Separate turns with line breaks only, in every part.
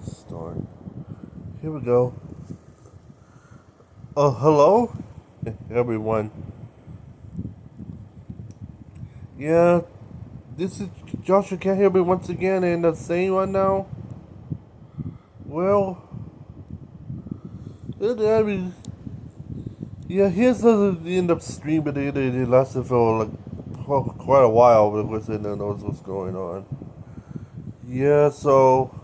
Start. Here we go. Hello, everyone. Yeah, this is Joshua. Can hear me once again and saying right now. Well, I mean, yeah. Here's the end of streaming. It lasted for quite a while because I didn't know what's going on. Yeah, so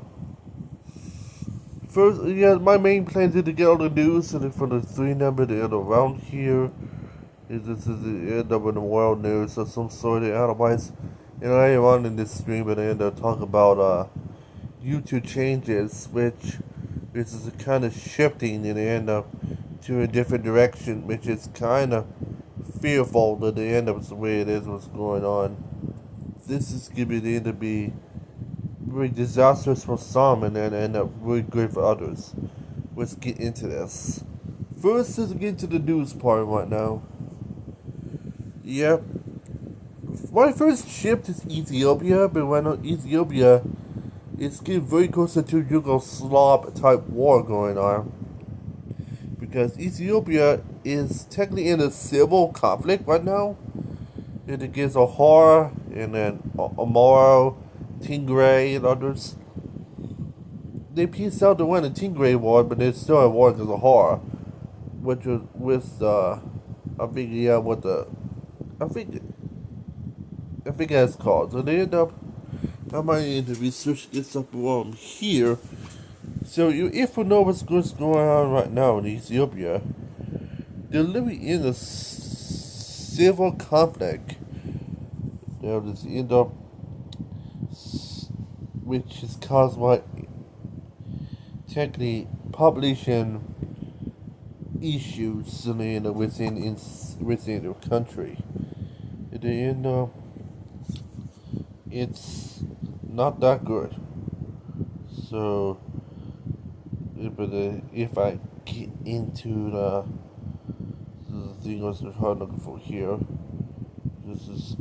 first, yeah, my main plan is to get all the news and for the three number to end around here. This is the end of the world news of some sort. Otherwise, later on in this stream, I end up talking about YouTube changes, which is kind of shifting and they end up to a different direction, which is kind of fearful that they end up the way it is what's going on. This is going to end up be really disastrous for some and then end up really great for others. Let's get into this. First, let's get into the news part right now. Yep. My first ship is Ethiopia, but right now Ethiopia is getting very close to Yugoslav type war going on. Because Ethiopia is technically in a civil conflict right now. It against Ahara and then Amaro, Tigray, and others. They pieced out to win the Tigray war, but they're still at war against Ahara. Which was with I think that's called. So they end up. I might need to research this up while I'm here. So if you know what's going on right now in Ethiopia, they're living in a civil conflict. They'll just end up, which is caused by technically population issues within the country. At the end, it's not that good. So, if I get into the thing I was looking for here, this is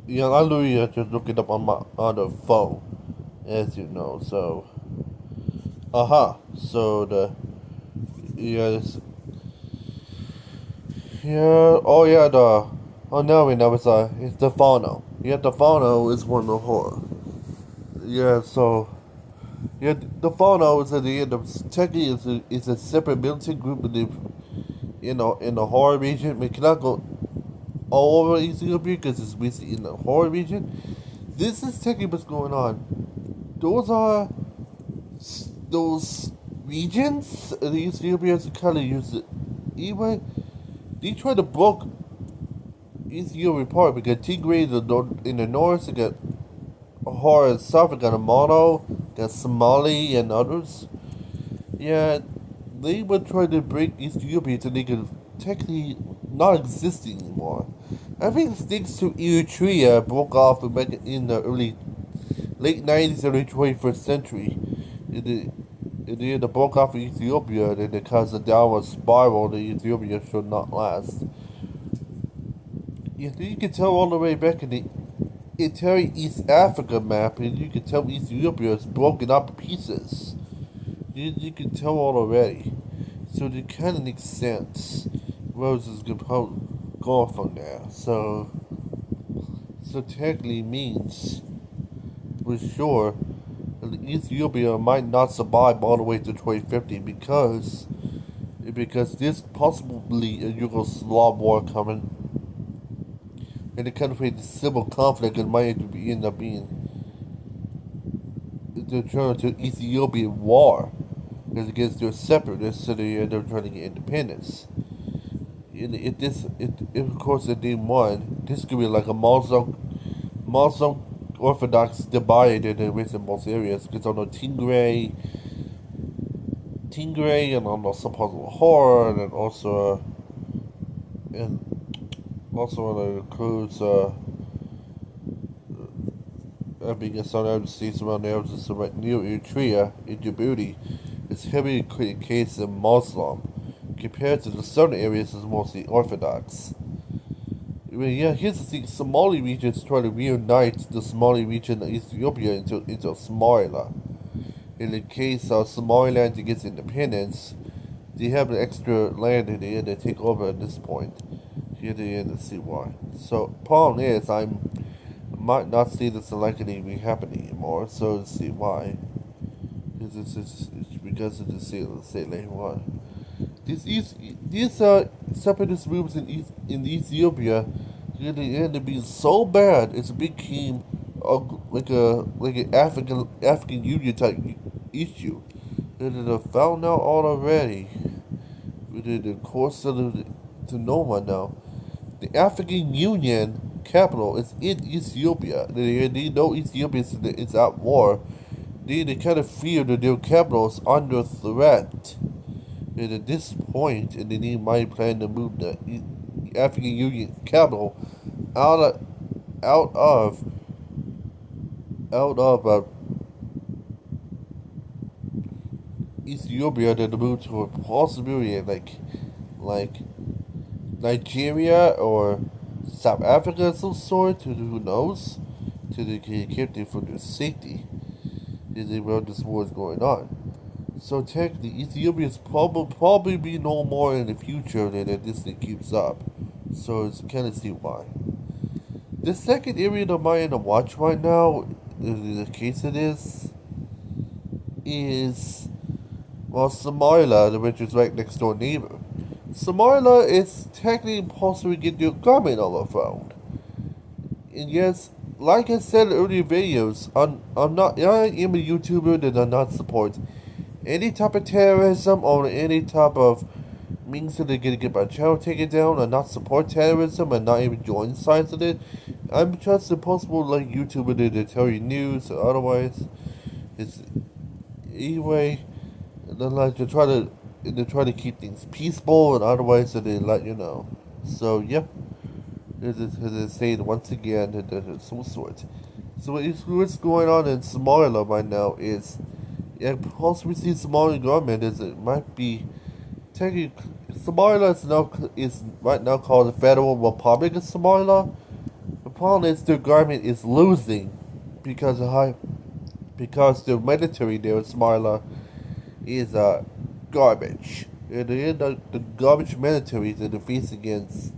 I literally just look it up on my other phone, as you know. So, so the this, oh yeah, no, we know it's the phono. Yeah, the phono is one of the horror. Yeah, so the phono is at the end of technically it's a separate militant group in the horror region. We cannot go all over Ethiopia because it's basically in the horror region. This is technically what's going on. Those are those regions in Ethiopia to kind of use it. Even they try to block Ethiopia apart because Tigray in the north, you got Ahara in the south, you got Amano, got Somali and others. Yeah, they would try to break Ethiopia so they could technically not exist anymore. I think thanks to Eritrea broke off back in the late 90s, early 21st century. It broke off of Ethiopia and it caused a downward spiral that Ethiopia should not last. You can tell all the way back in the entire East Africa map, and you can tell Ethiopia is broken up in pieces. You can tell all already. So it kind of makes sense. Rose is going from there. So technically means, for sure, that Ethiopia might not survive all the way to 2050 because there's possibly a Yugoslav war coming. And it kind of creates a civil conflict and might end up being the turn to Ethiopian war because against their separatists, so they're trying to get independence. Of course, in day one, this could be like a Muslim Orthodox divide in most areas because on the Tigray, and on the supposed horror, and also it includes I mean, it's on other states around there, just right near Eritrea, in Djibouti, it's heavily case of Muslim, compared to the southern areas is mostly Orthodox. I mean, yeah, here's the thing, Somali region is trying to reunite the Somali region of Ethiopia into Somalia. in the case of Somaliland gets independence, they have an extra land in the end to take over at this point. Here at the end to see why. So problem is I might not see this likely to be happening anymore, so let's see why. It's because of the state later on. These separatist movements in Ethiopia really end up being so bad it became like an African Union type issue. And it found out all already within the course of to no one now. The African Union capital is in Ethiopia. They know Ethiopia is at war. They kind of fear that their capital is under threat. And at this point, and they might plan to move the African Union capital out of out of out of Ethiopia to move to a possibility like Nigeria or South Africa of some sort, who knows, to the keep them for their safety while this war is going on. So technically, Ethiopia is probably be no more in the future than if this thing keeps up. So it's kind of see why. The second area that I'm going to watch right now, in the case of this, is Somalia, which is right next door neighbor. Somalia is technically possibly get their government overthrown. And yes, like I said in earlier videos, I am a YouTuber that does not support any type of terrorism or any type of means that they're gonna get my channel taken down, or not support terrorism and not even join sides of it. I'm just a possible like YouTuber to tell you news or otherwise. It's anyway, then like to try to keep things peaceful and otherwise they let you know. So yeah, as I say once again, there's some sort. So what's going on in Somalia right now is, yeah, possibly see Somali government is it might be technically Somalia is right now called the Federal Republic of Somalia. The problem is their government is losing because the military there in Somalia is garbage. And the garbage military that they face against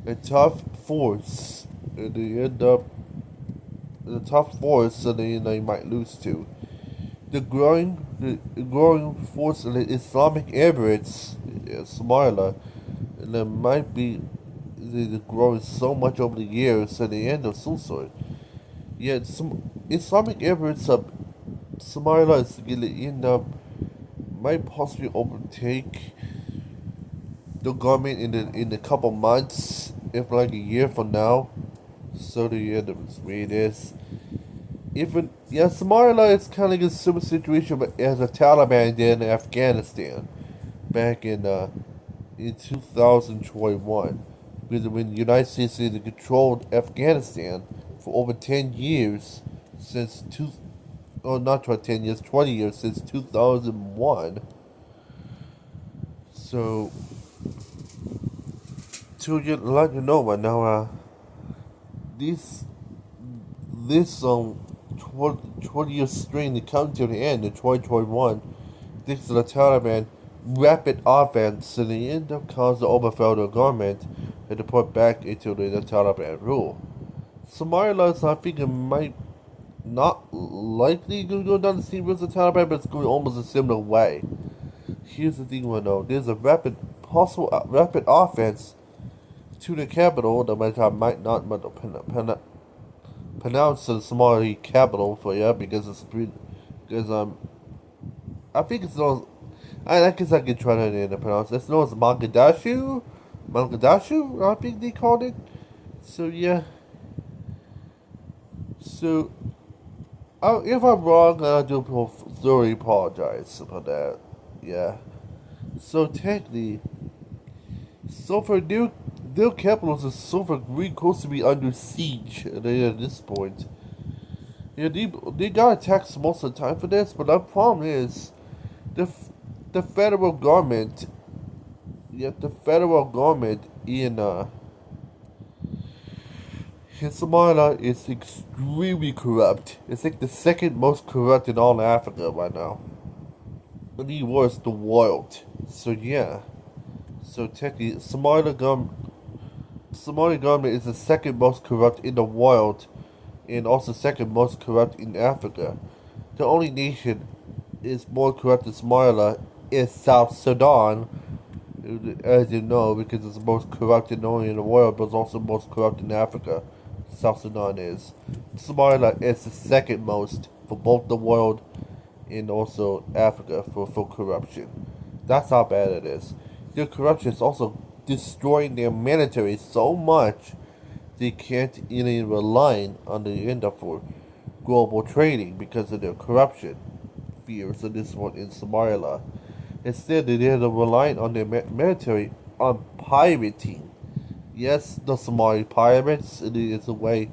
a tough force. And they end up the tough force that they might lose to. The growing force of the Islamic Emirates, Somalia, and there might be the growing so much over the years at the end of some sort. Yet some Islamic Emirates of Somalia is going to end up might possibly overtake the government in a couple months, if like a year from now. So the end of the way it is. Somalia is kind of a similar situation but as a Taliban did in Afghanistan back in 2021, because when the United States had controlled Afghanistan for over 10 years not 10 years, 20 years since 2001. So to let you know right now, this 20-year string to come to the end in 2021, thanks to the Taliban rapid offense, and the end up causing the overthrow of the government and to put back into the Taliban rule. Somalia, I think it might not likely going to go down the same route as the Taliban, but it's going almost a similar way. Here's the thing, though. There's a rapid offense to the capital that I might not pronounce the Somali capital for you because I think it's known. I guess I can try to pronounce it. It's known as Mogadishu, I think they called it. So yeah. So if I'm wrong, I do thoroughly apologize about that. Yeah. So technically, for their capitals is so very close to be under siege at this point. Yeah, they got attacked most of the time for this, but the problem is the federal government. Yeah, the federal government Somalia is extremely corrupt. It's like the second most corrupt in all Africa right now. And the worst, the world. So yeah. So technically, Somali government is the second most corrupt in the world, and also second most corrupt in Africa. The only nation is more corrupt than Somalia is South Sudan, as you know, because it's the most corrupted not only in the world, but it's also most corrupt in Africa. South Sudan is. Somalia is the second most for both the world and also Africa for corruption. That's how bad it is. Their corruption is also destroying their military so much they can't even rely on the end for global trading because of their corruption fears of this one in Somalia. Instead, they are relying on their military on pirating. Yes, the Somali pirates, it is a way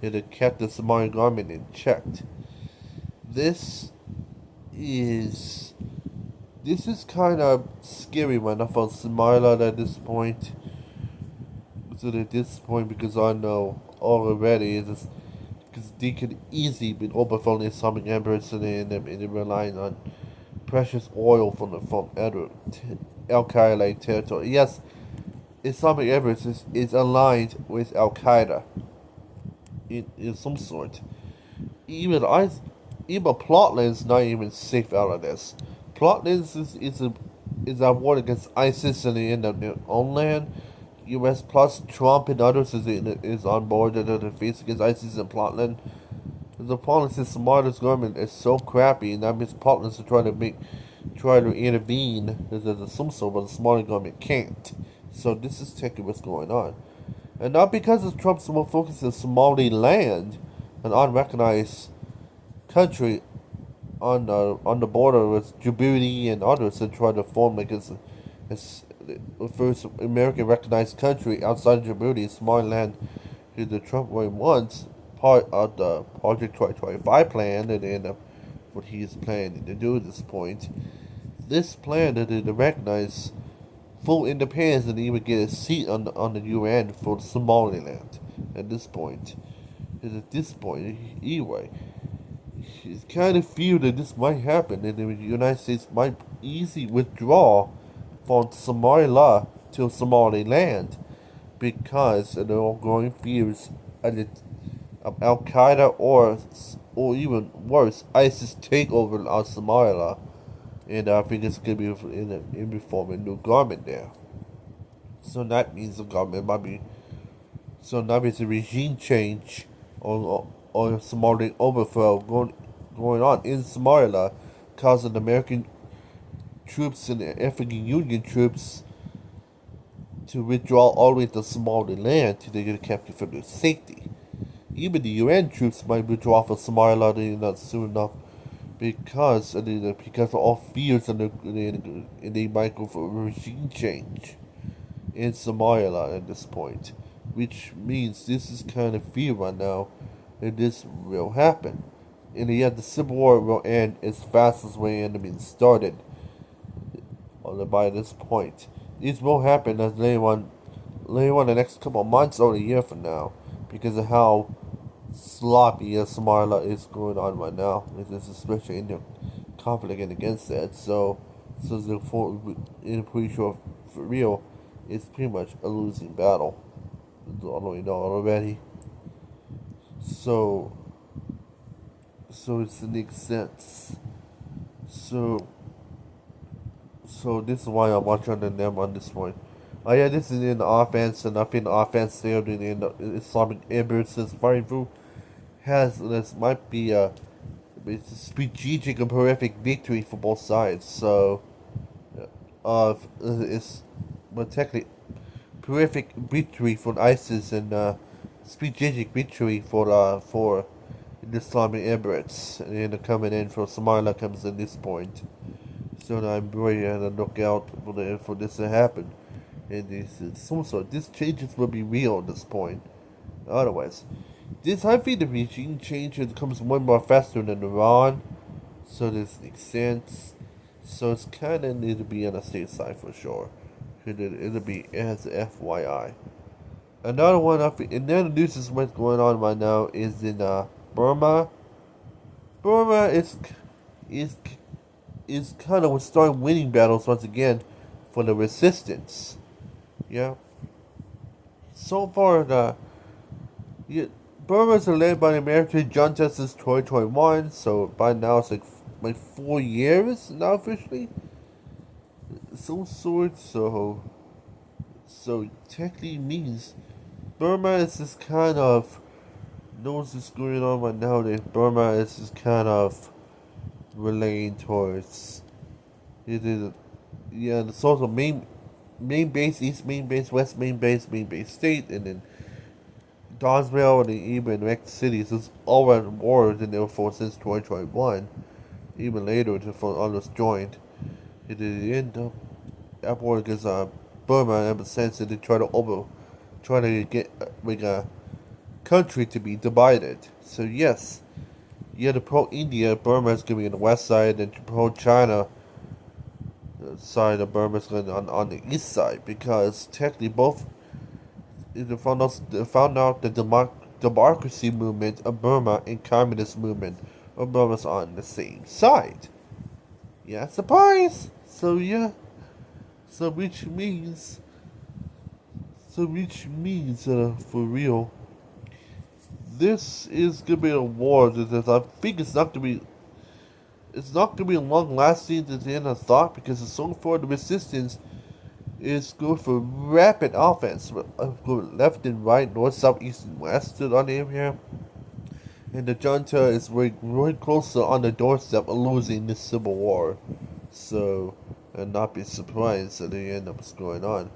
that it kept the Somali government in check. This is this is kind of scary when I felt Somalia at this point. So at this point, because I know already is because they could easily be overthrown the Islamic Emirates and they're relying on precious oil from other Al Qaeda like territory. Yes, Islamic Emirates is aligned with Al Qaeda in some sort. Even I, even Plotland's not even safe out of this. Plotland is at war against ISIS in their own land. U.S. plus Trump and others is on board in the defense against ISIS in Plotland. The problem is Somalia's government is so crappy, and that means Plotland's try to intervene. There's some sort, but the Somali government can't. So this is technically what's going on. And not because of Trump's more focus on Somaliland, an unrecognized country on the border with Djibouti and others that try to form like it's the first American recognized country outside of Djibouti, Somaliland, who the Trump wants part of the Project 2025 plan and what he is planning to do at this point. This plan that they recognize full independence and even get a seat on the UN for Somaliland at this point. And at this point, anyway, it's kind of fear that this might happen and the United States might easily withdraw from Somalia to Somaliland because of the ongoing fears of Al Qaeda or even worse, ISIS takeover of Somalia. And I think it's going to be in reform a new government there. So that means the government might be. So that means a regime change or Somali overthrow going on in Somalia, causing American troops and African Union troops to withdraw all the way to Somaliland to get captured for their safety. Even the UN troops might withdraw from Somalia not soon enough because of all fears and they might go for a regime change in Somalia at this point, which means this is kind of fear right now, and this will happen. And yet the civil war will end as fast as we end being started. By this point, this will happen as later on the next couple of months or a year from now, because of how sloppy Somalia is going on right now. This is especially in the conflict and against that. So therefore, I'm pretty sure for real, it's pretty much a losing battle. Although we know already. So it makes sense. So this is why I'm watching them on this point. Oh yeah, this is in the offense, and I think the offense there in the Islamic Emirates is fighting through this might be it's a strategic and horrific victory for both sides. So it's but technically horrific victory for ISIS and strategic victory for the Islamic Emirates, and coming in for Somalia comes in this point. So I'm really on the lookout for this to happen. And these changes will be real at this point. Otherwise, I think the regime change comes one more faster than Iran. So this makes sense. So it's kind of need to be on the safe side for sure. It'll be as FYI. Another one, another news is what's going on right now is in Burma. Burma is is kind of start winning battles once again for the resistance. Yeah. So far, yeah, Burma's led by the American junta since 2021. So by now it's like 4 years now officially. Some sort. So technically means Burma is just kind of knows what's going on right now. That Burma is just kind of relating towards it is yeah the sort of main base, east main base, west main base state, and then Dawsville and even next cities is all at war in there for since 2021. Even later, before others joined, it did end up at war against Burma ever since they try to get like a country to be divided. So yes, yeah, the pro India Burma is going to be on the west side, and the pro China side of Burma is going to be on the east side because technically both found out the democracy movement of Burma and communist movement of Burma is on the same side. Yeah, surprise. So yeah, so which means for real, this is gonna be a war that I think it's not gonna be long lasting at the end of thought because so far the resistance is good for rapid offense, go left and right, north, south, east, and west on here. And the junta is very close on the doorstep of losing this civil war. So, and not be surprised at the end of what's going on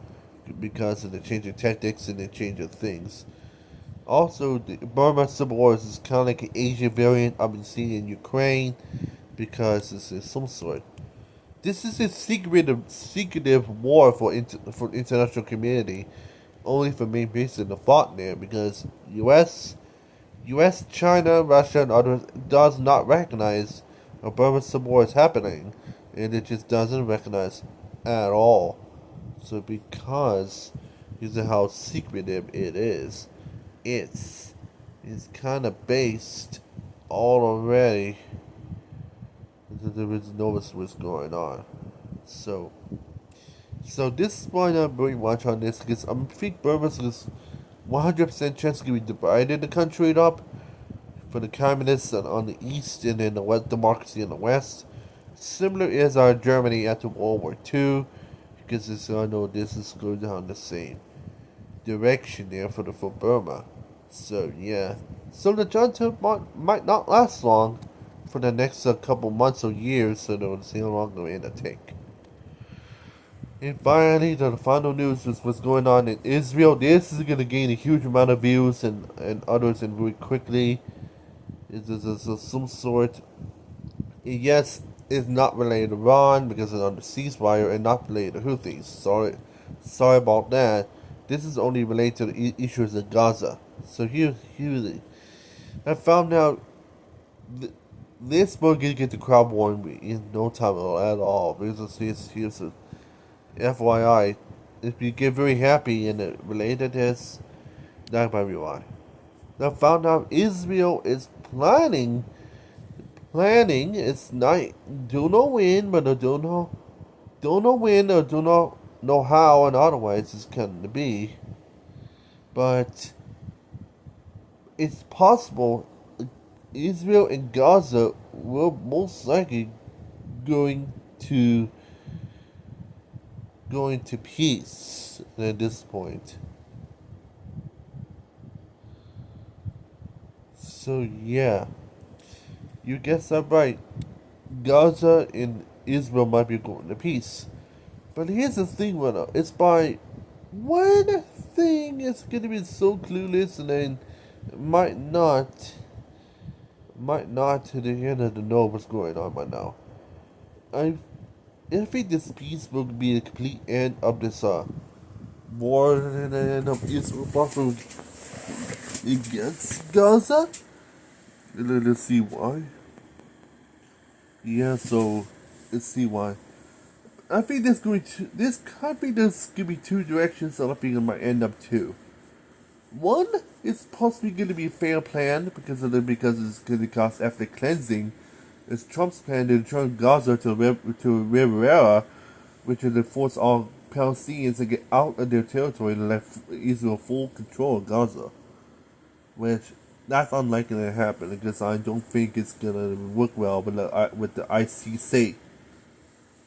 because of the change of tactics and the change of things. Also, the Burma Civil War is kind of like an Asian variant I've been seeing in Ukraine because this is some sort. This is a secretive war for international community, only for main base in the thought there because U.S., China, Russia, and others does not recognize a Burma Civil War is happening, and it just doesn't recognize at all. So because of how secretive it is, it's kind of based all already. There is no what's going on. So this is why I'm very much on this because I think Burma's is 100% chance to be divided the country up for the communists on the east and then the West democracy on the west. Similar as our Germany after World War II, because I know this is going down the same direction there for Burma. So yeah, so the junta might not last long for the next couple months or years, so they'll see how long they're gonna take. And finally, the final news is what's going on in Israel. This is going to gain a huge amount of views and others and very quickly. It's some sort. Yes, it's not related to Iran because it's under ceasefire and not related to Houthis. Sorry about that. This is only related to the issues in Gaza. So here I found out this will get the crowd warm in no time at all. Because here's a FYI, if you get very happy and it related to this, that might be why. Now found out Israel is planning. It's not don't know when, but I don't know when or don't know how, and otherwise it's going to be. But it's possible Israel and Gaza will most likely going to peace at this point. So yeah, you guessed that right. Gaza and Israel might be going to peace. But here's the thing, winner. It's by one thing it's gonna be so clueless and then might not to the end of the know what's going on right now. I think this peace will be the complete end of this war and the end of Israel buffering against Gaza. And let's see why. Yeah, so let's see why. I think this could be two directions that I think it might end up to. One is possibly going to be a fair plan because it's going to cost ethnic cleansing. It's Trump's plan to turn Gaza to Rivera, which is to force all Palestinians to get out of their territory and let Israel full control of Gaza. Which that's unlikely to happen because I don't think it's gonna work well with the ICC.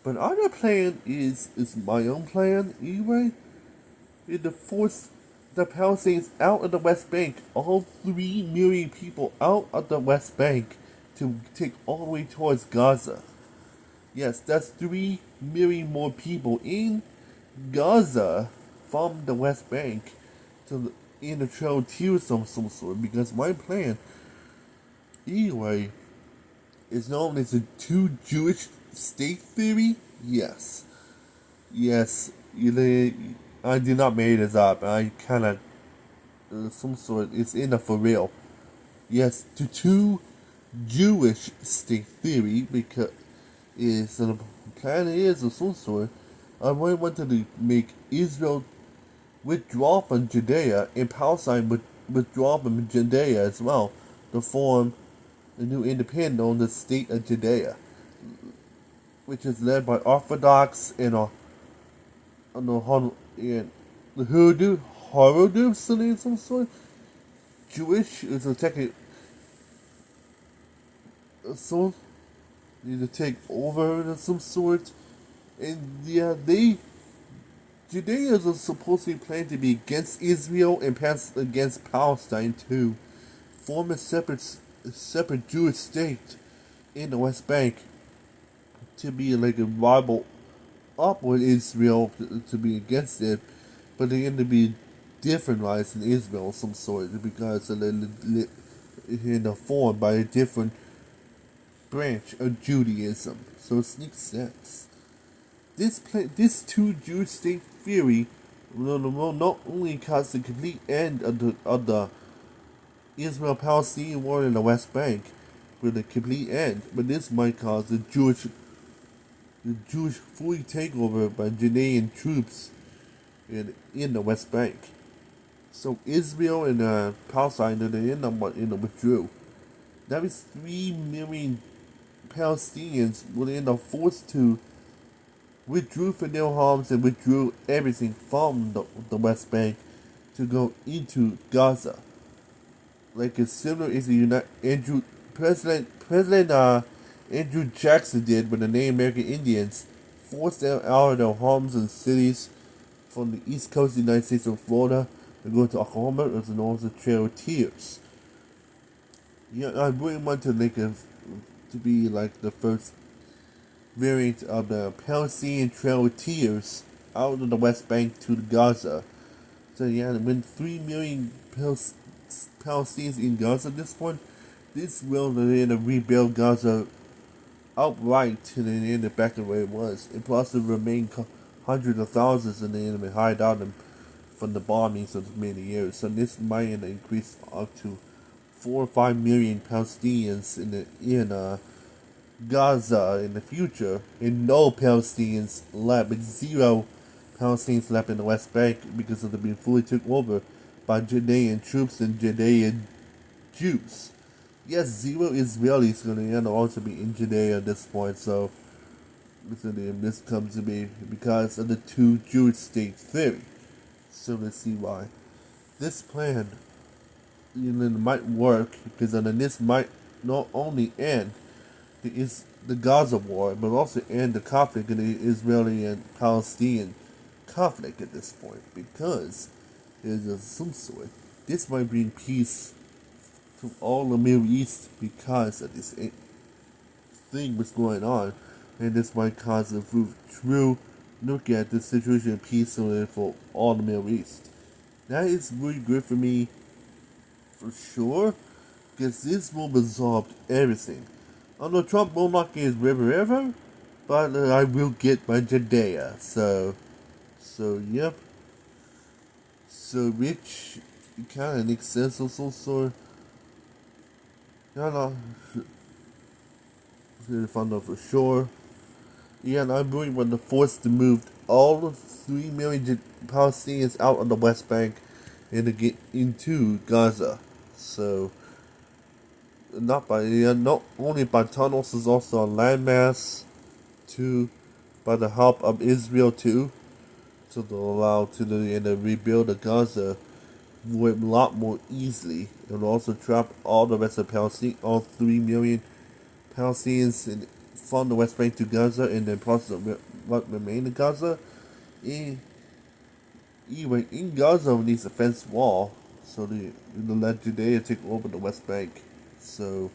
But other plan is my own plan anyway. Is to force the Palestinians out of the West Bank, all 3 million people out of the West Bank to take all the way towards Gaza. Yes, that's 3 million more people in Gaza from the West Bank to in the trail to some sort. Because my plan, anyway, is known as the two Jewish state theory. Yes, I did not make this up. I kind of some sort. It's in the for real. Yes, the two Jewish state theory because the plan is of some sort. I really wanted to make Israel withdraw from Judea and Palestine would withdraw from Judea as well to form a new independent known as the State of Judea, which is led by Orthodox and the Haredim, some sort. Jewish is a technical so need to take over of some sort, and yeah, Judaism is supposedly planned to be against Israel and against Palestine too, form a separate Jewish state in the West Bank to be like a rival up with Israel to be against it, but they're going to be different rights in Israel of some sort because they're formed by a different branch of Judaism. So it makes sense. This two Jewish state theory will not only cause the complete end of the Israel-Palestinian war in the West Bank, with a complete end, but this might cause the Jewish fully takeover by Judean troops in the West Bank. So Israel and Palestine withdrew. That means 3 million Palestinians will end up forced to withdrew from their homes and withdrew everything from the West Bank to go into Gaza. Like as similar as President Andrew Jackson did when the Native American Indians forced them out of their homes and cities from the east coast of the United States of Florida to go to Oklahoma, as known as the Trail of Tears. Yeah, I really want to to be like the first variant of the Palestinian Trail of Tears out of the West Bank to the Gaza. So yeah, when 3 million Palestinians in Gaza at this point, this will then rebuild Gaza outright to the end of back to where it was. It plus will remain hundreds of thousands in the enemy hide out from the bombings of many years. So this might increase up to 4 or 5 million Palestinians in Gaza in the future, and no Palestinians left, with 0 Palestinians left in the West Bank because of them being fully taken over by Judean troops and Judean Jews. Yes, 0 Israelis going to also be in Judea at this point, so this comes to be because of the two Jewish state theory. So let's see why. This plan might work because then this might not only end the Gaza war, but also end the conflict in the Israeli and Palestinian conflict at this point, because there's some sort. This might bring peace to all the Middle East because of this thing was going on, and this might cause a true look at the situation of peace for all the Middle East. That is really good for me, for sure, because this will resolve everything. Although Trump will not get his river ever, but I will get my Judea. So yep. So which kind of makes sense also. Yeah, no, if I know for sure. Yeah, and I'm really want to force to move all 3 million Palestinians out of the West Bank and to get into Gaza. So not only by tunnels, is also a landmass too, by the help of Israel too, so they'll allow to rebuild the Gaza with a lot more easily. It will also trap all the rest of Palestine, all 3 million Palestinians from the West Bank to Gaza, and then plus what remain in Gaza. In, anyway, in Gaza needs a fence wall, so the let Judea take over the West Bank. So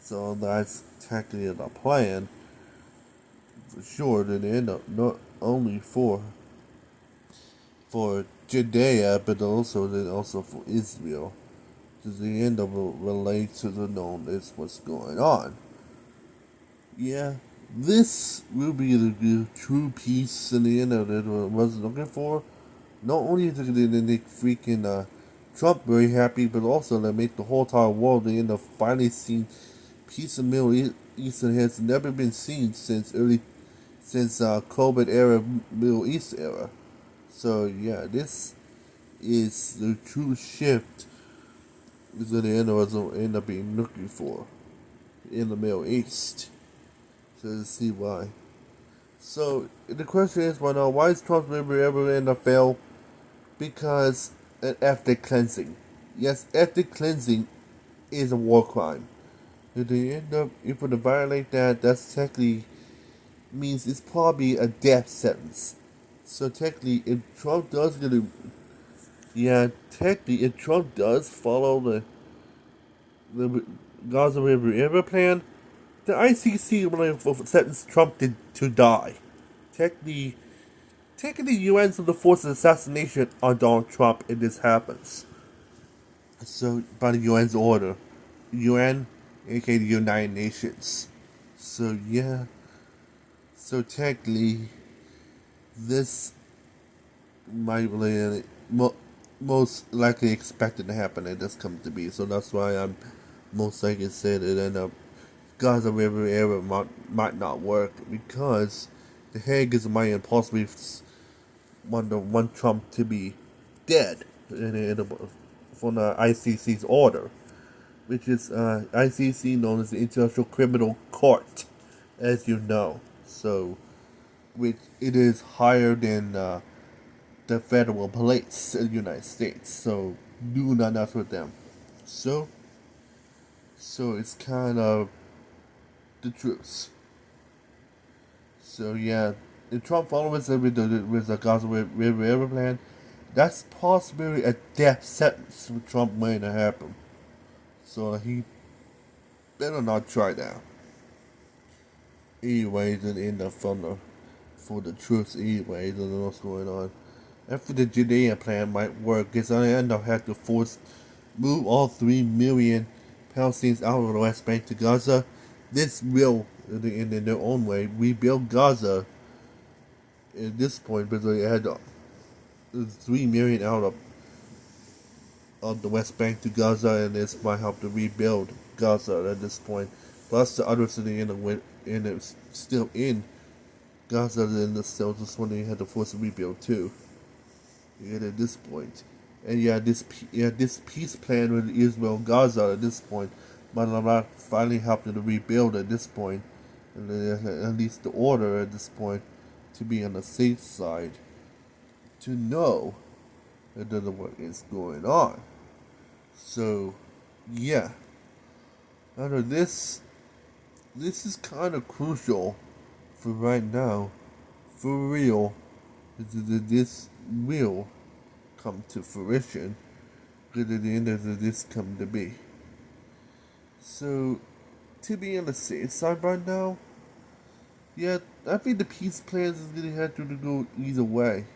so that's technically the plan for sure. Then they end up not only for Judea, but also for Israel. To the end of relate to the known is what's going on. Yeah, this will be the true peace in the end of it was looking for. Not only did they make freaking Trump very happy, but also they make the whole entire world the end of finally seeing peace in the Middle East has never been seen since COVID era Middle East era. So yeah, this is the true shift that the end will end up being looking for in the Middle East. So let's see why. So the question is, why is Trump's member ever in the fail? Because an ethnic cleansing. Yes, ethnic cleansing is a war crime. If they end up, if they violate that, that's technically means it's probably a death sentence. So technically, if Trump does get a, yeah, technically, if Trump does follow the Gaza River plan, the ICC will sentence Trump to die. Technically, the UN will force an assassination on Donald Trump if this happens. So by the UN's order, UN, aka the United Nations. So yeah, so technically, this might really most likely expected to happen, and this comes to be. So that's why I'm most likely said it end up Gaza River area might not work, because the Hague is might possibly want Trump to be dead from the ICC's order, which is ICC known as the International Criminal Court, as you know. So, which it is higher than the federal police in the United States. So do not mess with them. So, it's kind of the truth. So yeah, the Trump followers with the Gaza River plan, that's possibly a death sentence for Trump waiting to happen. So he better not try that. Anyways, and end up for the truth anyways and what's going on. After the Judea plan might work, it's gonna end up have to move all 3 million Palestinians out of the West Bank to Gaza. This will, in their own way, rebuild Gaza at this point, because they had 3 million out of the West Bank to Gaza, and this might help to rebuild Gaza at this point. Plus the others still in Gaza, and the still just when they had to force a rebuild too. And at this point, and this peace plan with Israel and Gaza at this point might not finally help them to rebuild at this point, and at least the order at this point to be on the safe side, to know that what is going on. So, yeah, under this is kind of crucial for right now, for real. This will come to fruition, because at the end of this come to be. So, to be on the safe side right now, yeah, I think the peace plans is gonna have to go either way.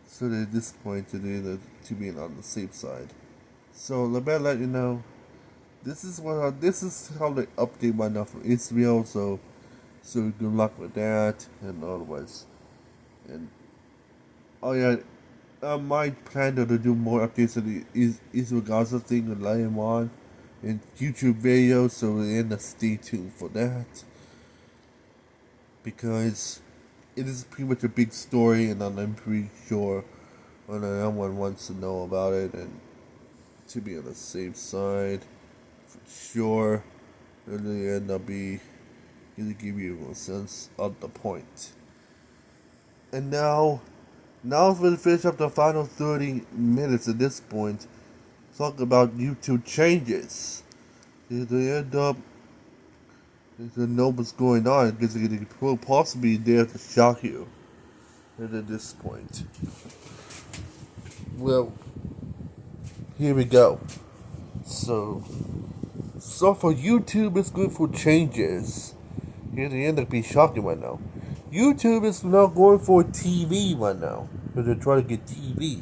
So that at this point, to be on the safe side. So let me let you know. This is how they update right now for Israel. So good luck with that, and otherwise, and oh yeah, I might plan to do more updates on the Israel Gaza thing and later on in YouTube videos. So stay tuned for that, because it is pretty much a big story, and I'm pretty sure and everyone wants to know about it and to be on the safe side, for sure. And they end up be to give you a sense of the point. And now we'll finish up the final 30 minutes at this point. Talk about YouTube changes. They end up to know what's going on because it will possibly there to shock you. And at this point, well, here we go. So for YouTube, it's good for changes. Here they end up being shocking right now. YouTube is now going for TV right now. Because they're trying to get TV.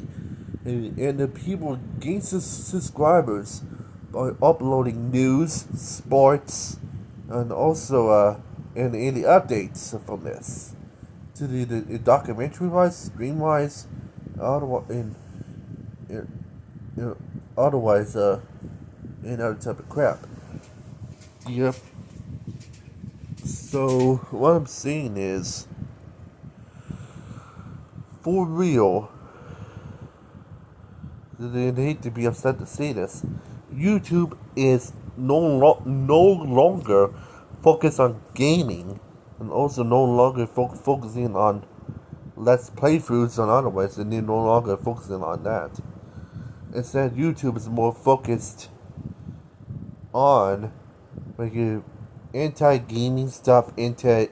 And the people gain subscribers by uploading news, sports, and also and any updates from this. To the documentary wise, screen wise, otherwise, and other type of crap. Yep. So what I'm saying is, for real, they hate to be upset to say this. YouTube is no longer focused on gaming, and also no longer focusing on let's playthroughs and otherwise, and they're no longer focusing on that. Instead, YouTube is more focused on like anti-gaming stuff, anti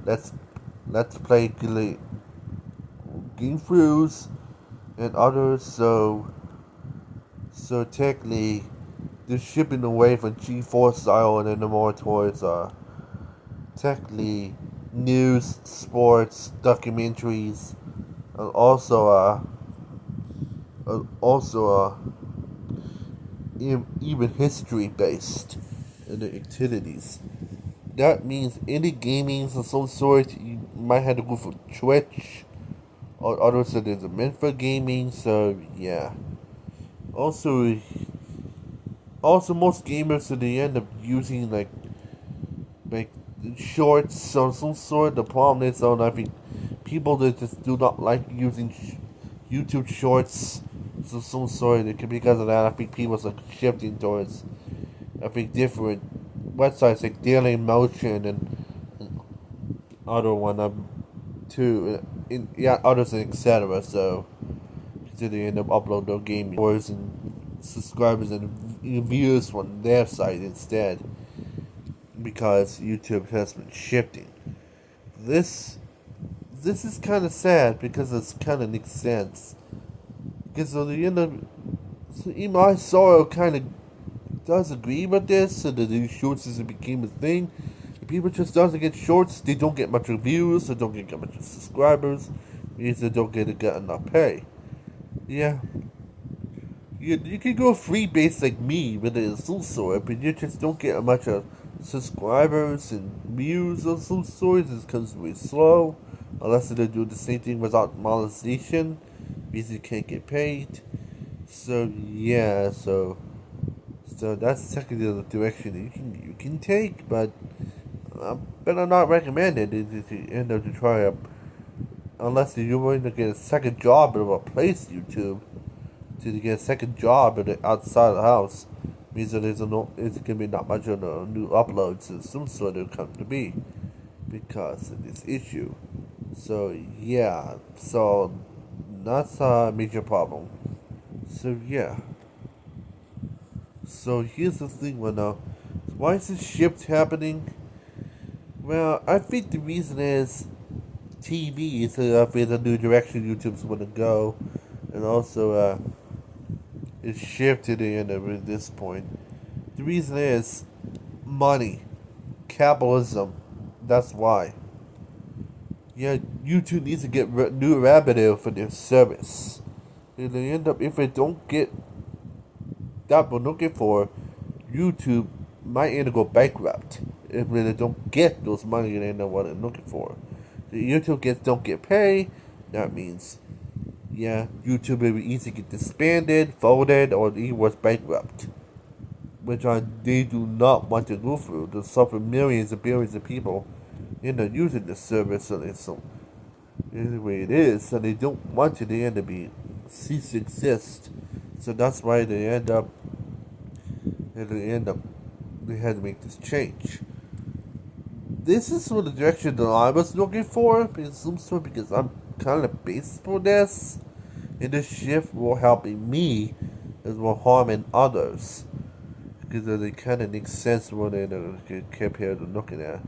let's play game throughs and others. So technically, they're shipping away from G4 style and then more towards technically news, sports, documentaries, and also even history based in the activities. That means any gamings of some sort, you might have to go for Twitch, or others said there's a meant for gaming. So yeah. Also most gamers, so they end up using like shorts of some sort. The problem is, though, I think people that just do not like using YouTube shorts of some sort. It could be because of that. I think people are shifting towards, I think, different websites like Daily Motion and other one too. Others and etc. So they end up uploading their game viewers and subscribers and views from their site instead, because YouTube has been shifting. This is kind of sad because it's kind of makes sense. Because at the end of, so even I saw kind of does agree with this, so that the shorts is became a thing. If people just doesn't get shorts, they don't get much reviews, they don't get much subscribers, means they don't get enough pay. Yeah. You can go free base like me with it of some sort, but you just don't get a much of subscribers and views of some sort. It's because we're slow, unless they do the same thing without monetization, because you can't get paid. So yeah, so that's technically the direction you can take, but I'm not recommended to end up to try up, unless you're going to get a second job to replace YouTube. To get a second job outside the house means that it's gonna be not much of a new uploads of some sort of come to be because of this issue. So yeah, so that's a major problem. So yeah. So here's the thing right now. Why is this shift happening? Well, I think the reason is TV is the new direction YouTube's want to go, and also it's shifted in at this point. The reason is money, capitalism. That's why. Yeah, YouTube needs to get new revenue for their service. And they end up, if they don't get that, but don't get for YouTube, might end up go bankrupt if they don't get those money they end up what they're looking for. The YouTube don't get paid. That means, yeah, YouTube will be easy to get disbanded, folded, or even worse, bankrupt. Which they do not want to go through. To suffer millions and billions of people using the service. So the way it is, and they don't want it to end to be cease to exist. So that's why they had to make this change. This is sort of the direction that I was looking for, because I'm kind of based for this, and this shift will helping me as well harming others, because it kind of makes sense when they compare to looking at.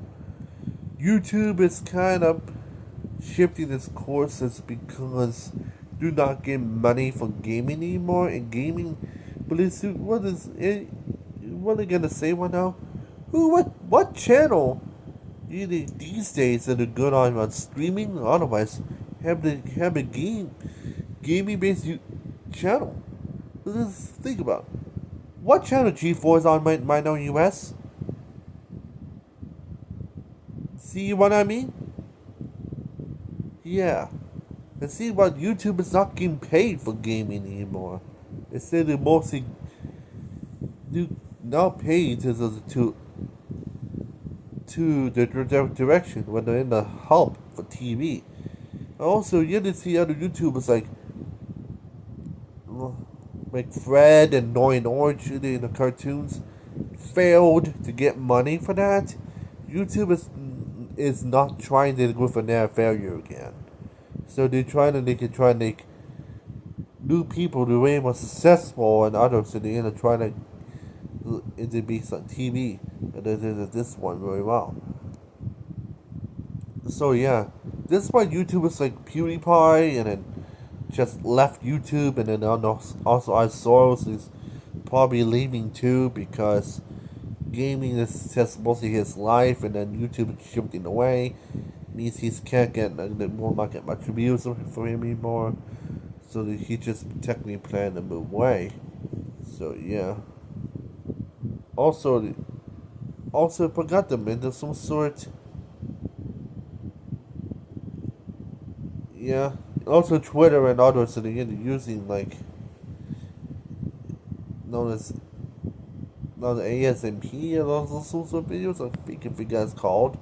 YouTube is kind of shifting its courses because do not get money from gaming anymore, and gaming. But it's what is it? What are they gonna say right now? What channel? Either these days that are good on streaming, or otherwise have a gaming based channel. Let's think about what channel G4 is on right now in US. See what I mean? Yeah. And see what YouTube is not getting paid for gaming anymore. Instead they mostly do not pay to the direction when they're in the help for TV. Also, you did see other YouTubers like Fred and Noy Orange in the cartoons failed to get money for that. YouTube is not trying to go for their failure again. So they can try to make new people the way more successful and others, and they're trying to be on TV, and they did this one very well. So yeah, this is why YouTubers like PewDiePie and then just left YouTube, and then also Soros is probably leaving too, because gaming is just mostly his life, and then YouTube is shifting away. Means he can't get, will not get much views for him anymore. So he just technically planned to move away. So yeah. Also forgot them into some sort. Yeah. Also Twitter and others that are using known as ASMP and all those sorts of videos. I think if you guys called.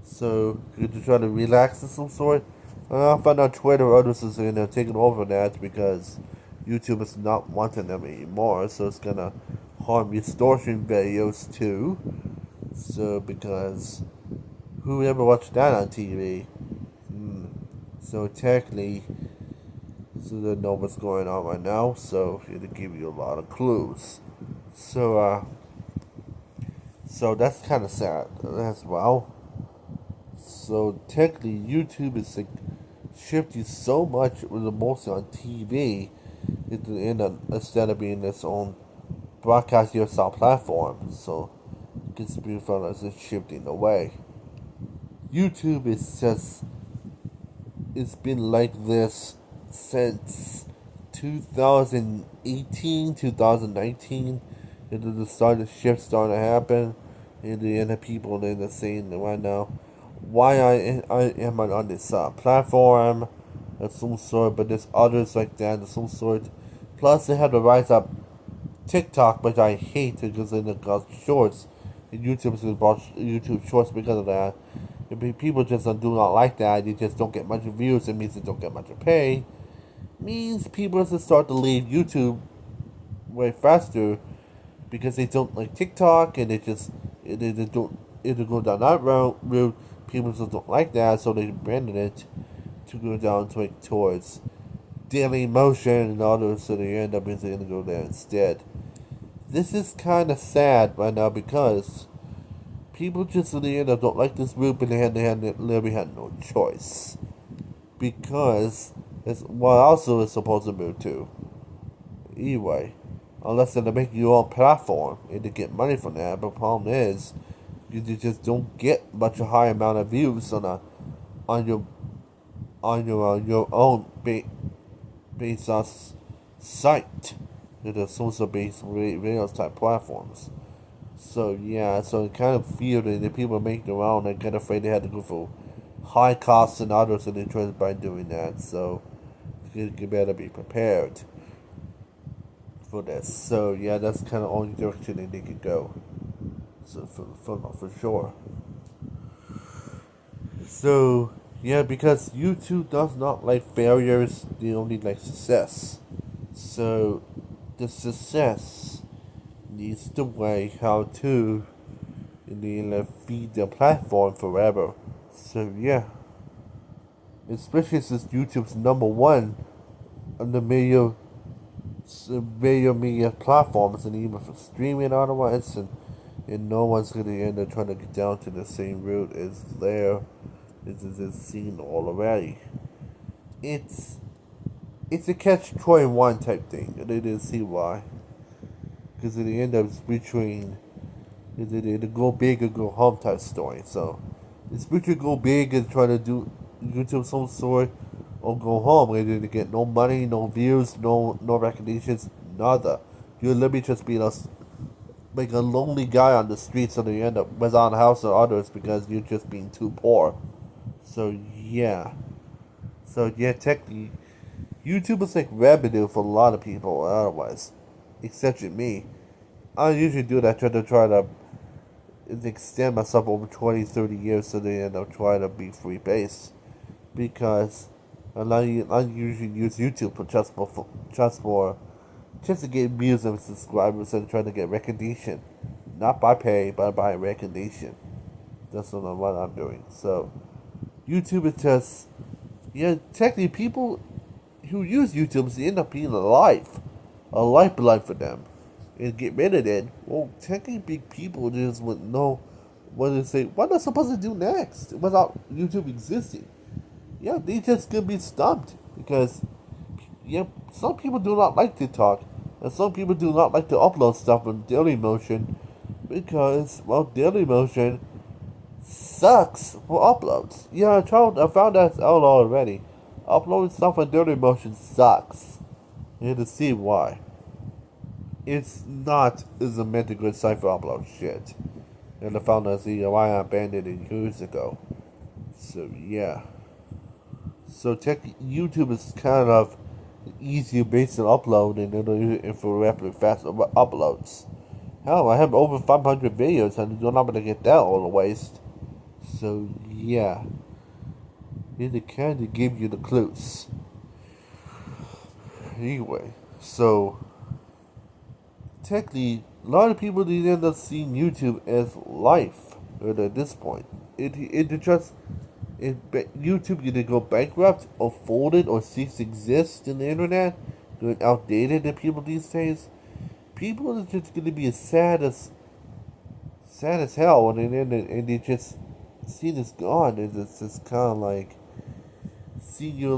So you to try to relax of some sort. And I found out Twitter others is taking over that because YouTube is not wanting them anymore. So it's gonna harm distortion videos too. So because who ever watched that on TV? So technically, so they know what's going on right now. So it'll give you a lot of clues. So that's kind of sad as well. So technically, YouTube is shifting so much with the mostly on TV instead of being its own broadcast yourself platform. So it's beautiful as it's shifting away. YouTube is just it's been like this since 2018, 2019. And the shift starting to happen, and the people in the saying right now why I am on this platform of some sort, but there's others like that of some sort. Plus, they have to rise up TikTok, which I hate because they got shorts. And YouTube's about YouTube shorts because of that. If people just do not like that, you just don't get much views. It means they don't get much pay. Means people just start to leave YouTube way faster because they don't like TikTok, and they don't go down that route. People just don't like that, so they abandoned it to go down towards Daily Motion and others, so they end up going to go there instead. This is kind of sad right now because people just in the end don't like this group, and they literally had no choice because also is supposed to move too. Anyway, unless they're making your own platform and to get money from that, but the problem is you just don't get much a high amount of views on your own based site. The social based videos type platforms. So yeah, so it kind of feel that the people making their own are kind of afraid they had to go for high costs and others, and they try by doing that. So you better be prepared for this. So yeah, that's kind of only direction they could go. So for sure. So Yeah, because YouTube does not like failures, they only like success. So the success needs to weigh how to and they feed their platform forever. So yeah, especially since YouTube's number one on the video media platforms and even for streaming otherwise and no one's gonna end up trying to get down to the same route as there is seen already. It's it's a catch 21 type thing, and they didn't see why. Because at the end of it's between the go big or go home type story. So it's between go big and try to do YouTube some sort or go home and to get no money, no views, no recognitions, nada. You're literally just being like a lonely guy on the streets and you end up without a house or others because you're just being too poor. So yeah. So yeah, technically YouTube is like revenue for a lot of people otherwise. Except for me. I usually do that try to extend myself over 20, 30 years so they end up trying to be free base. Because I usually use YouTube for just to get views and subscribers and trying to get recognition. Not by pay, but by recognition. That's what I'm doing. So YouTube is just yeah, technically people who use YouTube they end up being a lifeline for them. And get rid of it, well, technically big people just would know what to say. What are they supposed to do next without YouTube existing? Yeah, they just gonna be stumped because yeah, some people do not like to talk, and some people do not like to upload stuff on Dailymotion because well, Dailymotion sucks for uploads. Yeah, I found that out already. Uploading stuff on Dailymotion sucks. You have to see why. It's not is a meant a good site for upload shit. And I found out why I abandoned it years ago. So yeah. So YouTube is kind of easier based on uploading and for rapid fast uploads. Hell, I have over 500 videos and I'm not gonna get that all the waste. So yeah. It kind of give you the clues. Anyway, so technically, a lot of people did end up seeing YouTube as life at this point. It just YouTube either go bankrupt or folded or cease to exist in the internet, going outdated to people these days. People are just gonna be as sad as hell, and they just see this gone. And it's just kind of like see your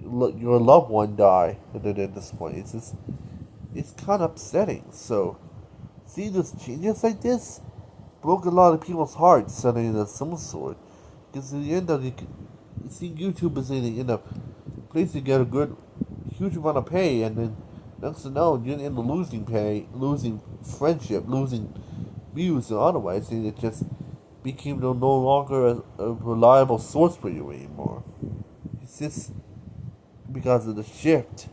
loved one die at this point. It's kind of upsetting. So, see this changes like this broke a lot of people's hearts suddenly of some sort. Because in the end of you see YouTubers in a place to get a good, huge amount of pay, and then next to know you end up losing pay, losing friendship, losing views, and otherwise, and it just became no longer a reliable source for you anymore. It's just because of the shift.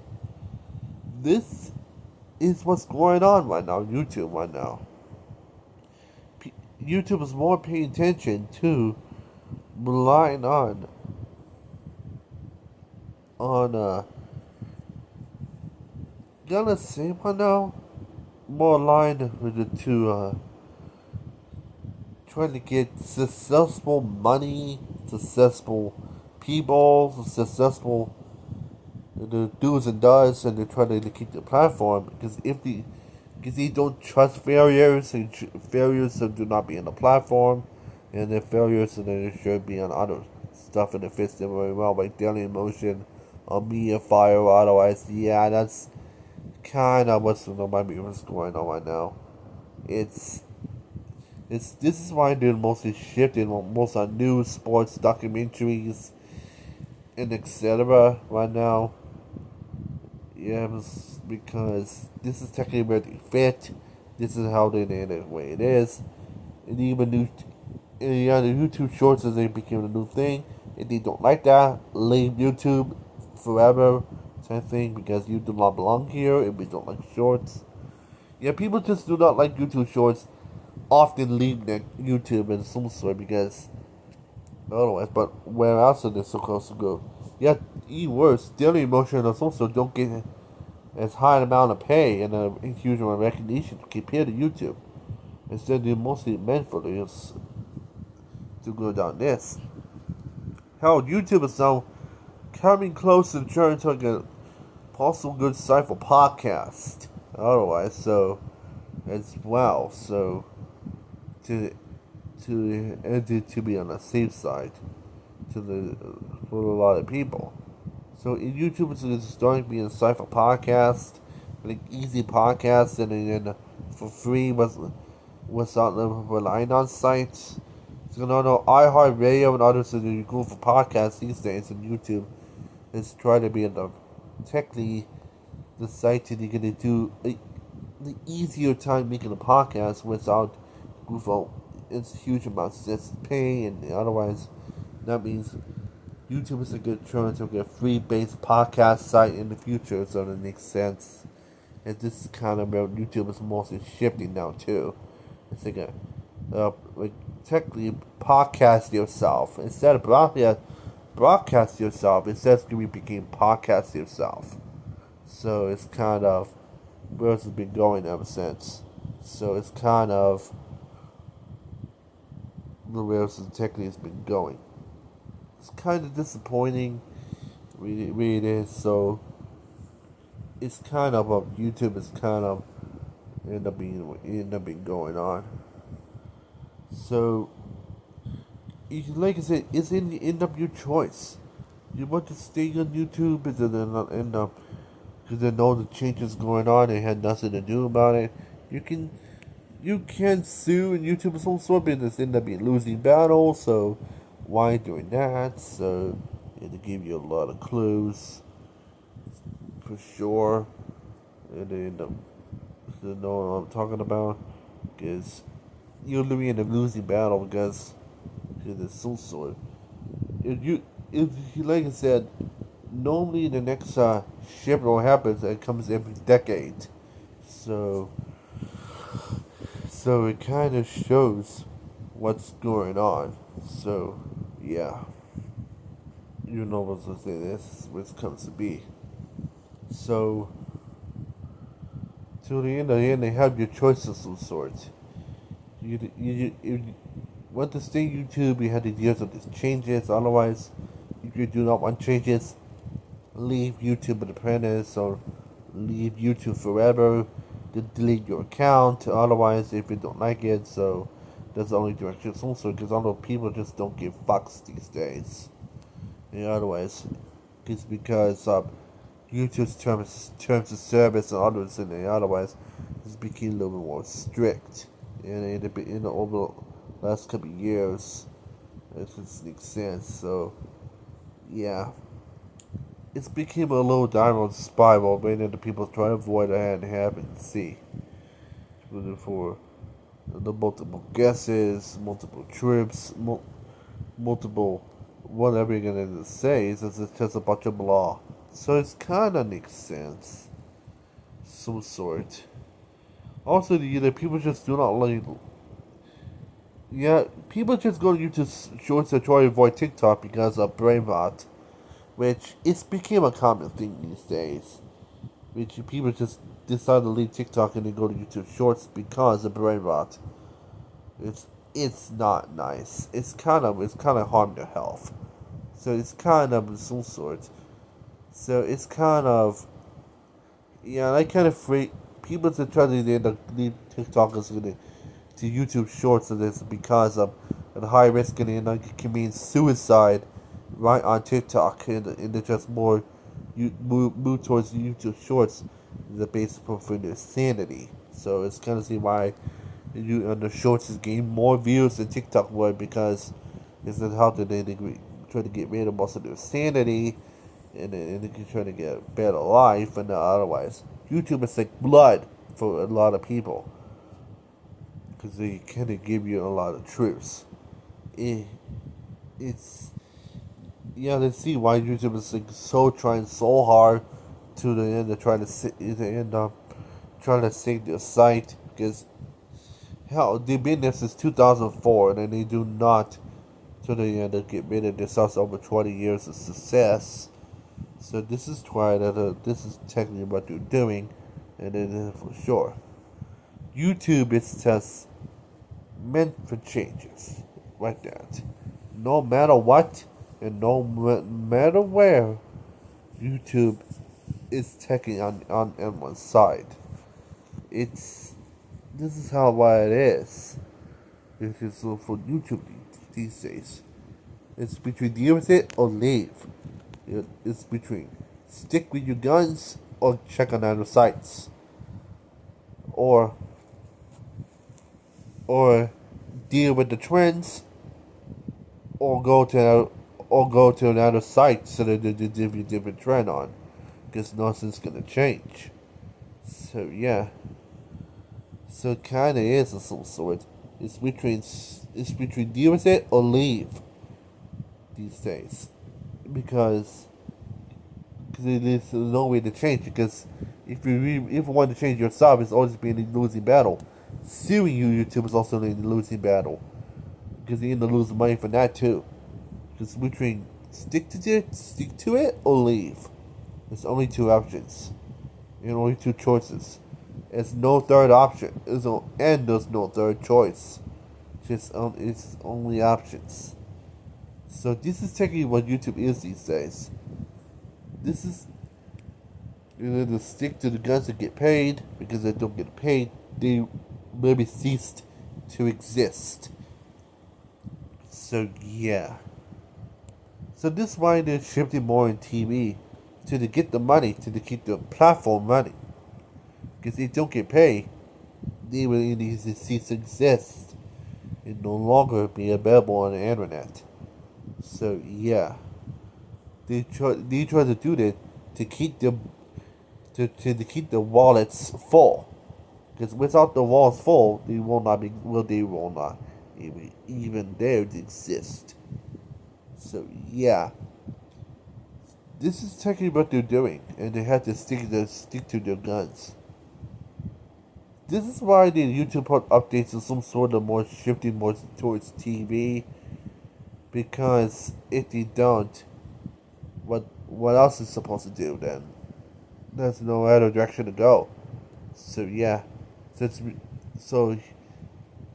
This is what's going on right now, YouTube right now. YouTube is more paying attention to relying on gonna say right now more aligned with the two trying to get successful money, successful people, successful the do's and does, and they're trying to keep the platform because they don't trust failures, and failures do not be on the platform, and the failures and they should be on other stuff, and it fits them very well, like Dailymotion, or Media Fire, or otherwise. Yeah, that's kind of what's going on right now. This is why they're mostly shifting most on news, sports, documentaries, and etc. right now. Yeah, because this is technically where they fit. This is how they did it the way it is. And even the YouTube Shorts as they became a new thing. If they don't like that, leave YouTube forever type thing because you do not belong here if we don't like shorts. Yeah, people just do not like YouTube Shorts often leave YouTube in some sort because otherwise. But where else are they supposed to go? Yet, even worse, daily emotions also don't get as high an amount of pay and a huge amount of recognition compared to YouTube. Instead, they're mostly meant for this to go down this. Hell, YouTube is now coming close to trying to get possible good site for podcast. Otherwise, so as well. So to to be on the safe side to the for a lot of people. So in YouTube is starting to be a site for podcast, like easy podcasts, and then for free without relying on sites. So no iHeartRadio and others that are cool for podcasts these days, and YouTube is trying to be in the technically the site that you're gonna do the easier time making a podcast without goofball it's huge amounts just pay and otherwise that means YouTube is a good chance to get a free based podcast site in the future, so that makes sense. And this is kind of where YouTube is mostly shifting now too. It's like technically podcast yourself instead of broadcast yourself. Instead, we became podcast yourself. So it's kind of where it's been going ever since. So it's kind of where it's technically has been going. It's kind of disappointing. Really it is. So it's kind of YouTube is kind of end up being going on. So like I said, it's in the end up your choice. You want to stay on YouTube, and then not end up because they know the changes going on. They had nothing to do about it. You can sue, and YouTube is also business end up being losing battles. So why doing that? So it'll give you a lot of clues for sure, and they end up to know what I'm talking about because you're living in a losing battle because it's so sort. If you like I said, normally the next shift will happen. It comes every decade, so it kind of shows what's going on. So yeah, you know what's to say. This what it comes to be. So till the end, they have your choice of some sort. If you want to stay YouTube, you have to deal with these changes. Otherwise, if you do not want changes, leave YouTube an apprentice or leave YouTube forever. Delete your account. Otherwise, if you don't like it, so that's the only direction. Also, because I know people just don't give fucks these days. And otherwise, it's because YouTube's terms of service and others, and otherwise, it's became a little bit more strict. And over the last couple of years, it just makes sense. So, yeah. It's became a little downward spiral, meaning the people try to avoid a hand happen and see. For the multiple guesses, multiple trips, multiple whatever you're gonna say, it's just a bunch of blah. So it's kinda makes sense. Some sort. Also, people just do not like. Yeah, people just go to YouTube shorts to try to avoid TikTok because of brain rot, which it's became a common thing these days. Which people just decide to leave TikTok and then go to YouTube Shorts because of brain rot. It's not nice. It's kind of harm their health. So it's kind of some sort. So it's kind of I kind of freak people to try to end up leave TikTokers to YouTube Shorts, and it's because of the high risk and it can mean suicide right on TikTok, and they're just more you move towards YouTube Shorts, the basis for their sanity. So it's kind of see why you on the Shorts is getting more views than TikTok would, because it's how they try to get rid of most of their sanity, and they can try to get a better life, and otherwise YouTube is like blood for a lot of people because they kind of give you a lot of truths. It's let's see why YouTube is like so trying so hard to the end of trying to save their site, because hell they've been there since 2004 and they do not So they get rid of this after over 20 years of success. So this is this is technically what they're doing, and then for sure, YouTube is just meant for changes, like that. No matter what, and no matter where, YouTube is taking on one side. It's this is how why it is. Because for YouTube these days, it's between deal with it or leave. It's between stick with your guns or check on other sites, or or deal with the trends, or go to another site so that there's a different trend on, because nothing's gonna change. So yeah, so it kind of is of some sort. It's between deal with it or leave these days, because there's no way to change. Because if you want to change yourself, it's always been a losing battle. Suing YouTube is also a losing battle, because you're gonna lose money for that too. Because between stick to it or leave. There's only two options, and only two choices. There's no third option. There's no third choice. It's only options. So this is technically what YouTube is these days. This is to stick to the guns that get paid, because they don't get paid, they maybe ceased to exist. So yeah. So this is why they're shifting more in TV, to get the money, to keep the platform running. Because they don't get paid, they will need to cease to exist and no longer be available on the internet. So yeah, they try to do that to keep them to keep the wallets full. Because without the wallets full, they will not even dare to exist. So yeah, this is technically what they're doing, and they have to stick to their guns. This is why the YouTube put updates in some sort of more shifting more towards TV. Because if they don't, what else is supposed to do then? There's no other direction to go. So yeah, so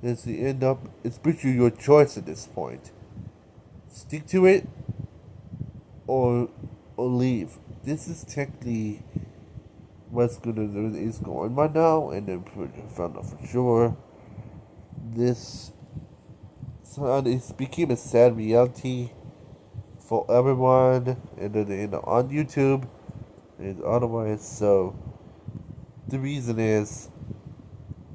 it's the end up. It's between your choice at this point. Stick to it, or leave. This is technically what's is going right now, and then found out for sure. This it became a sad reality for everyone, and then on YouTube and otherwise. So the reason is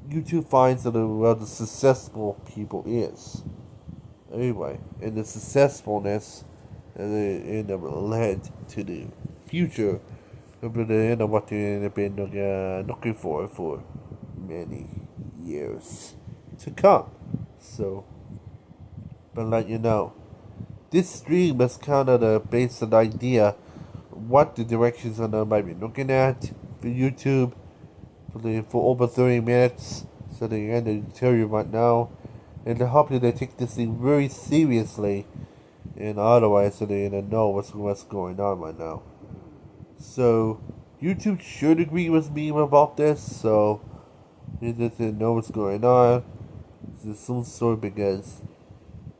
YouTube finds that where the successful people is. Anyway, and the successfulness and it led to the future of what they've been looking for many years to come. So, but let you know, this stream is kind of the basic idea what the directions I might be looking at for YouTube for over 30 minutes. So they end to tell you right now, and to help you to take this thing very seriously, and otherwise so they know what's going on right now. So YouTube should agree with me about this. So they just know what's going on. There's some sort, because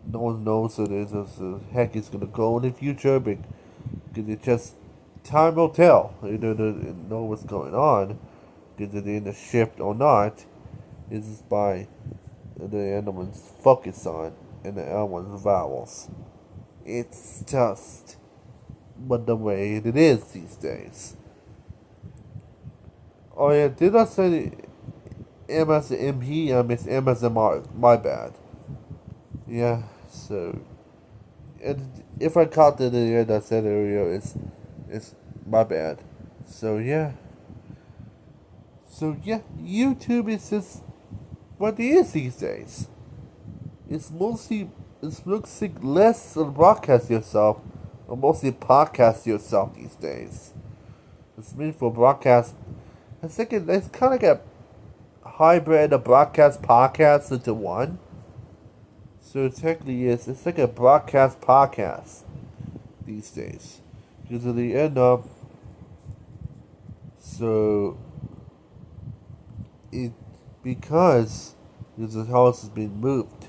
no one knows so there's the heck is gonna go in the future, because it just time will tell. You know what's going on, because they're in the shift or not. This is by the other one's focus on and the other one's vowels. It's just but the way it is these days. Oh yeah, did I say MSMP? I miss MSMR. My bad. Yeah, so and if I caught the end I said earlier, it's my bad. So yeah. So yeah, YouTube is just what it is these days. It's looks like less to broadcast yourself, or mostly podcast yourself these days. It's meant for broadcast. I think it's kind of like a hybrid of broadcast podcast into one. So So technically, it's like a broadcast podcast these days. Because at the end of so it because the house has been moved.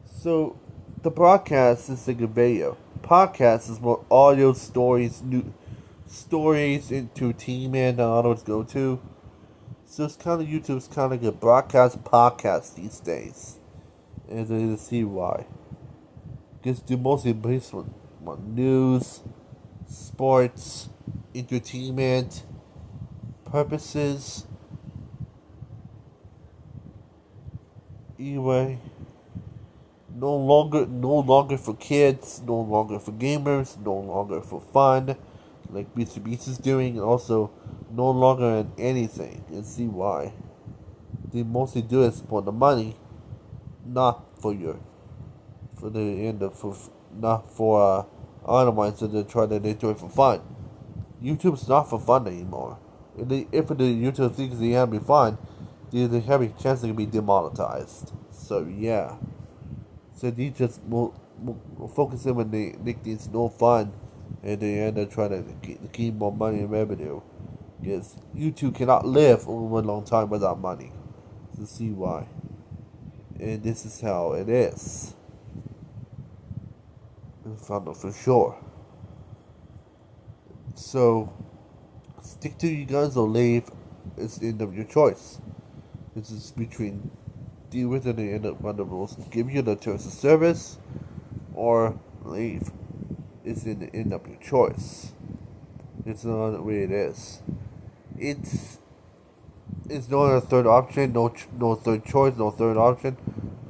So the broadcast is like a video. Podcast is more audio stories, new stories into team and autos go to. So it's kind of YouTube's kind of like a broadcast podcast these days, and to see why. Because they're mostly based on news, sports, entertainment purposes. Anyway, no longer for kids, no longer for gamers, no longer for fun, like Mr. Beast is doing, and also no longer in anything, and see why. They mostly do it for the money, not for the end of for not for otherwise that they try to do it for fun. YouTube's not for fun anymore. If the YouTube thinks they have to be fun, they have a chance to be demonetized. So yeah. So they just will focus in when they make these no fun, and they end up trying to keep more money and revenue. Because YouTube cannot live over a long time without money. To see why. And this is how it is. I found it for sure. So stick to your guns or leave. It's the end of your choice. This is between deal with it and end up under rules. Give you the terms of service or leave. It's in the end of your choice. It's not the way it is. It's no other third option, no third choice, no third option,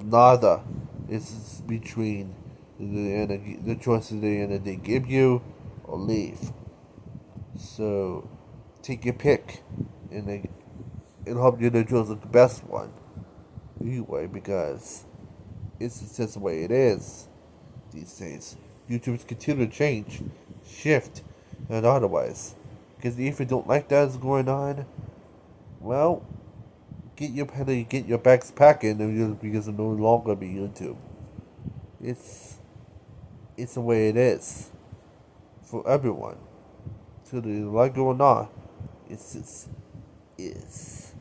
nada. It's between the choices they give you or leave. So take your pick, and hope you choose the best one. Anyway, because it's just the way it is these days. YouTube's continue to change, shift, and otherwise. Because if you don't like that's going on, well, get your bags packing, because it'll no longer be YouTube. It's the way it is for everyone. So they like it or not, it's just is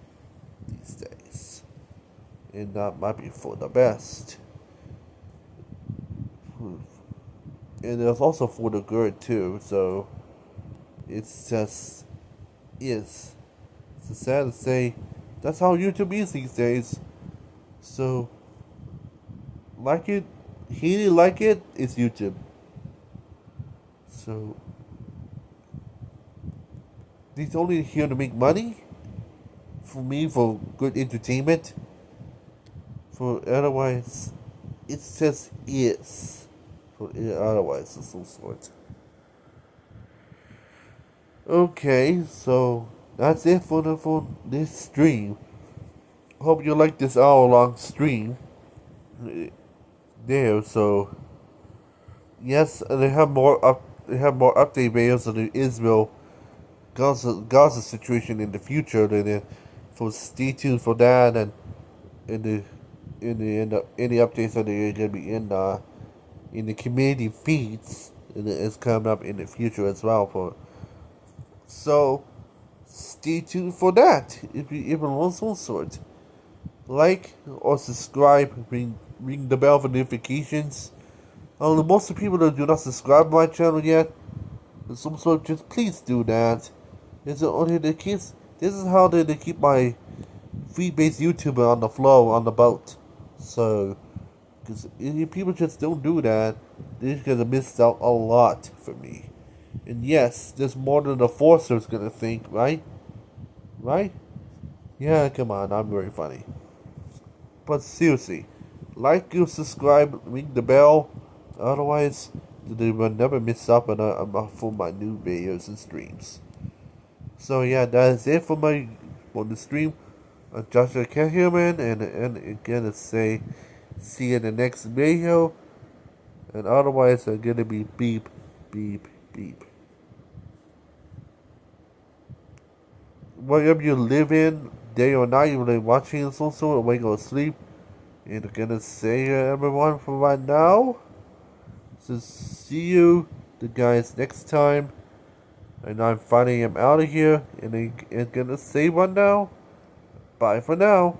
these days, and that might be for the best. And it's also for the good too. So it's just is. It's sad to say that's how YouTube is these days. So like it, he like it, it's YouTube. So he's only here to make money. For me, for good entertainment. For otherwise, it just is. For otherwise, it's some sort. Okay, so that's it for this stream. Hope you like this hour-long stream. There, so yes, they have more update videos on the Israel Gaza situation in the future. For stay tuned for that, and in the any updates that are gonna be in the community feeds, and it's coming up in the future as well. So stay tuned for that. If you even want some sort, like or subscribe, ring the bell for notifications. Most of the people that do not subscribe to my channel yet, some sort, just please do that. This is how they keep my free-based YouTuber on the flow, on the boat. So, because if people just don't do that, they're gonna miss out a lot for me. And yes, there's more than the forcer's gonna think, right? Right? Yeah, come on, I'm very funny. But seriously, like, you subscribe, ring the bell. Otherwise, they will never miss out for my new videos and streams. So yeah, that is it for the stream. Joshua Cahuman, and again to say, see you in the next video. And otherwise, I'm gonna be beep, beep, beep. Whatever you live in, day or night, you're watching some sort of way go to sleep. And I'm gonna say everyone for right now. So see you the guys next time. And I'm finally am out of here. And I'm gonna say one now. Bye for now.